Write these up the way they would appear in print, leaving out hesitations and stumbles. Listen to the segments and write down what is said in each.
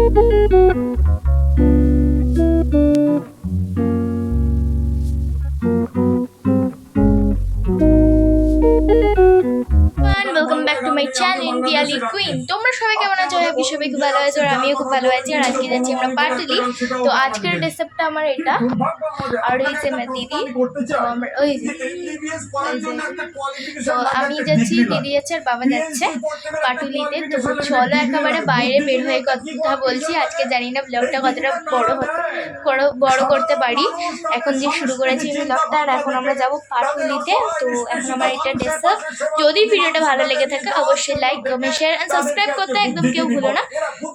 Welcome back to my channel Piyali queen. তোমরা সবাই কেমন আছো? হ্যাপি সবাই খুব ভালো আছো আর আমিও খুব ভালো আছি। আর আজকে যাচ্ছি আমরা পাটুলি। তো আজকের ড্রেসআপটা আমার এটা, আর হয়েছে আমার দিদি। তো আমি যাচ্ছি, দিদি যাচ্ছে আর বাবা যাচ্ছে পাটুলিতে। তো চলো একেবারে বাইরে বের হয়ে কথা বলছি। আজকে জানি না ব্লগটা কতটা বড় করতে পারি। এখন যে শুরু করেছি আমি ব্লগটা, আর এখন আমরা যাবো পাটুলিতে। তো এখন আমার এটা ড্রেসআপ। যদি ভিডিওটা ভালো লেগে থাকে অবশ্যই like, comment, share and subscribe করতে একদম কেউ ভুলো না।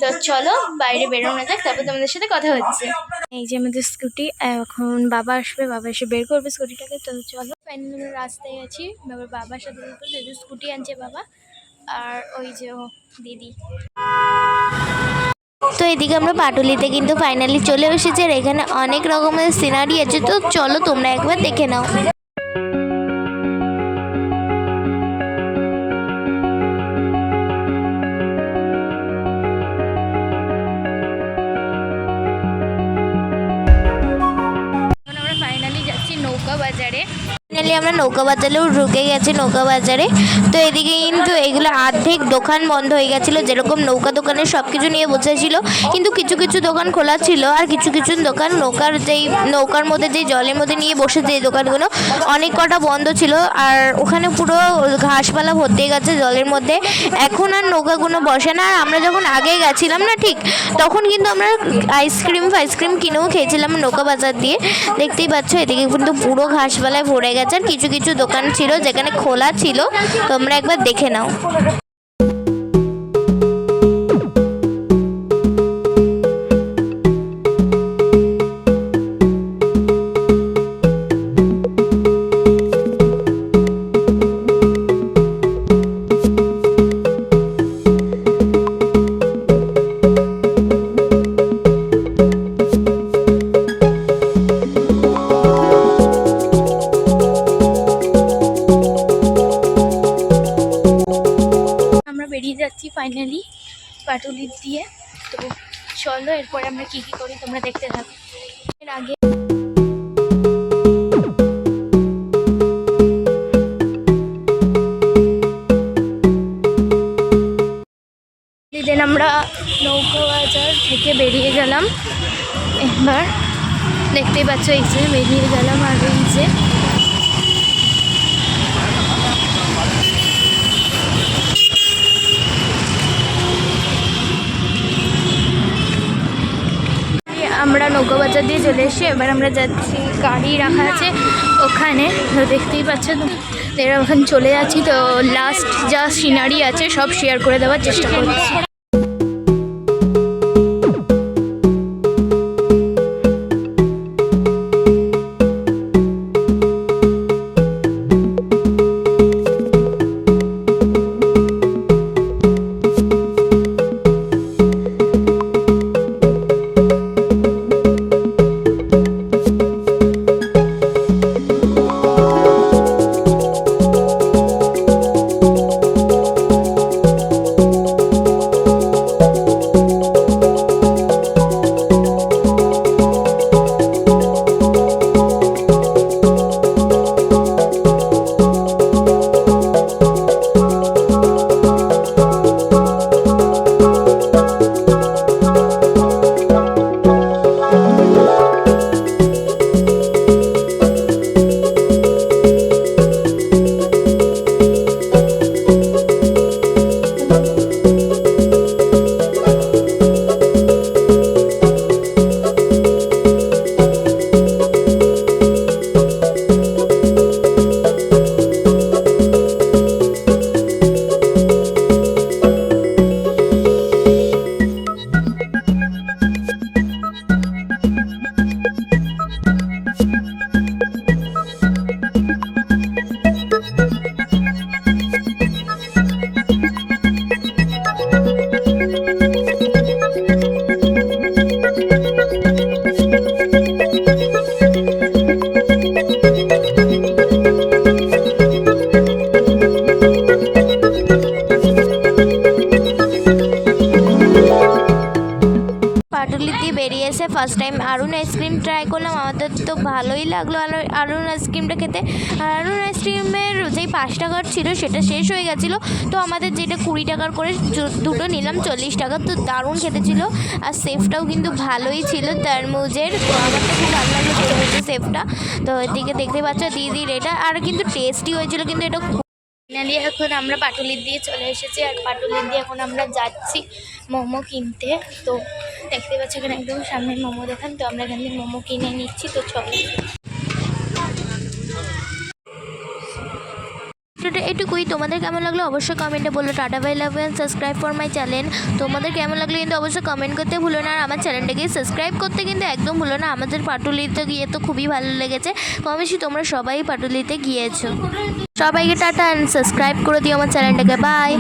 তো চলো বাইরে বেরোনো যাক, তারপর তোমাদের সাথে কথা হচ্ছে। এই যে আমাদের স্কুটি, এখন বাবা আসবে, বাবা এসে বের করবে স্কুটিটাকে। তো চলো ফাইনালি রাস্তায় আছি, বাবার সাথে যেহেতু স্কুটি আনছে বাবা, আর ওই যে ও দিদি। তো এদিকে আমরা পাটুলিতে কিন্তু ফাইনালি চলে এসেছি, আর এখানে অনেক রকমের সিনারি আছে। তো চলো তোমরা একবার দেখে নাও। নৌকা বাজারে ফাইনালি আমরা নৌকা বাজারেও ঢুকে গেছি, নৌকা বাজারে। তো এদিকে কিন্তু এগুলো অর্ধেক দোকান বন্ধ হয়ে গেছিলো, যেরকম নৌকা দোকানে সব কিছু নিয়ে বসেছিল, কিন্তু কিছু কিছু দোকান খোলা ছিল, আর কিছু কিছু দোকান নৌকার মধ্যে যেই জলের মধ্যে নিয়ে বসেছে এই দোকানগুলো অনেক কটা বন্ধ ছিল। আর ওখানে পুরো ঘাসপালা ভর্তি গেছে জলের মধ্যে, এখন আর নৌকাগুলো বসে না। আর আমরা যখন আগে গেছিলাম না ঠিক, তখন কিন্তু আমরা আইসক্রিম কিনেও খেয়েছিলাম নৌকা বাজার দিয়ে। দেখতেই পাচ্ছ এদিকে কিন্তু পুরো ঘাসপালায় ভরে গেছে, আর কিছু কিছু দোকান ছিল যেখানে খোলা ছিল। তোমরা একবার দেখে নাও। বেরিয়ে যাচ্ছি ফাইনালি পাটুলি দিয়ে। তো চলো এরপরে আমরা কি কি করি তোমরা দেখতে থাকো। এর আগে দিন আমরা নৌকা বাজার থেকে বেরিয়ে গেলাম। এবার দেখতেই পাচ্ছ এই যে বেরিয়ে গেলাম, আর এই যে আমরা নৌকা বাজার দিয়ে চলে এসেছি। এবার আমরা যাচ্ছি, গাড়ি রাখা আছে ওখানে, তো দেখতেই পাচ্ছ এরা ওখানে চলে যাচ্ছি। তো লাস্ট যা সিনারি আছে সব শেয়ার করে দেওয়ার চেষ্টা করছি। ফার্স্ট টাইম আরুণ আইসক্রিম ট্রাই করলাম, আমাদের তো ভালোই লাগলো আরুণ আইসক্রিমটা খেতে। আর আরুণ আইসক্রিমের যেই 5 টাকার ছিল সেটা শেষ হয়ে গেছিলো, তো আমাদের যেটা 20 টাকার করে দুটো নিলাম 40 টাকা। তো দারুণ খেতে ছিল, আর সেফটাও কিন্তু ভালোই ছিল তরমুজের, তো আমার তো খুব ভালো লাগলো তরমুজের সেফটা। তো এদিকে দেখতে পাচ্ছ দিদির এটা, আর কিন্তু টেস্টি হয়েছিল, কিন্তু এটা ফাইনালি এখন আমরা পাটুলির দিয়ে চলে এসেছি, আর পাটুলির দিয়ে এখন আমরা যাচ্ছি মোমো কিনতে। তো দেখতে পাচ্ছি এখানে একদম সামনে মোমো দেখান, তো আমরা এখান থেকে মোমো কিনে নিচ্ছি। তো চলো এটুকুই। তোমাদের কেমন লাগলো অবশ্যই কমেন্টে বলো। Tata bye love and subscribe for my channel. তোমাদের কেমন লাগলো কিন্তু অবশ্যই কমেন্ট করতে ভুলো না, আর আমার চ্যানেলটাকে সাবস্ক্রাইব করতে কিন্তু একদম ভুলো না। আমাদের পাটুলিতে গিয়ে তো খুবই ভালো লেগেছে, কম বেশি তোমরা সবাই পাটুলিতে গিয়েছো। সবাইকে টাটা অ্যান্ড সাবস্ক্রাইব করে দিও আমার চ্যানেলটাকে। বাই।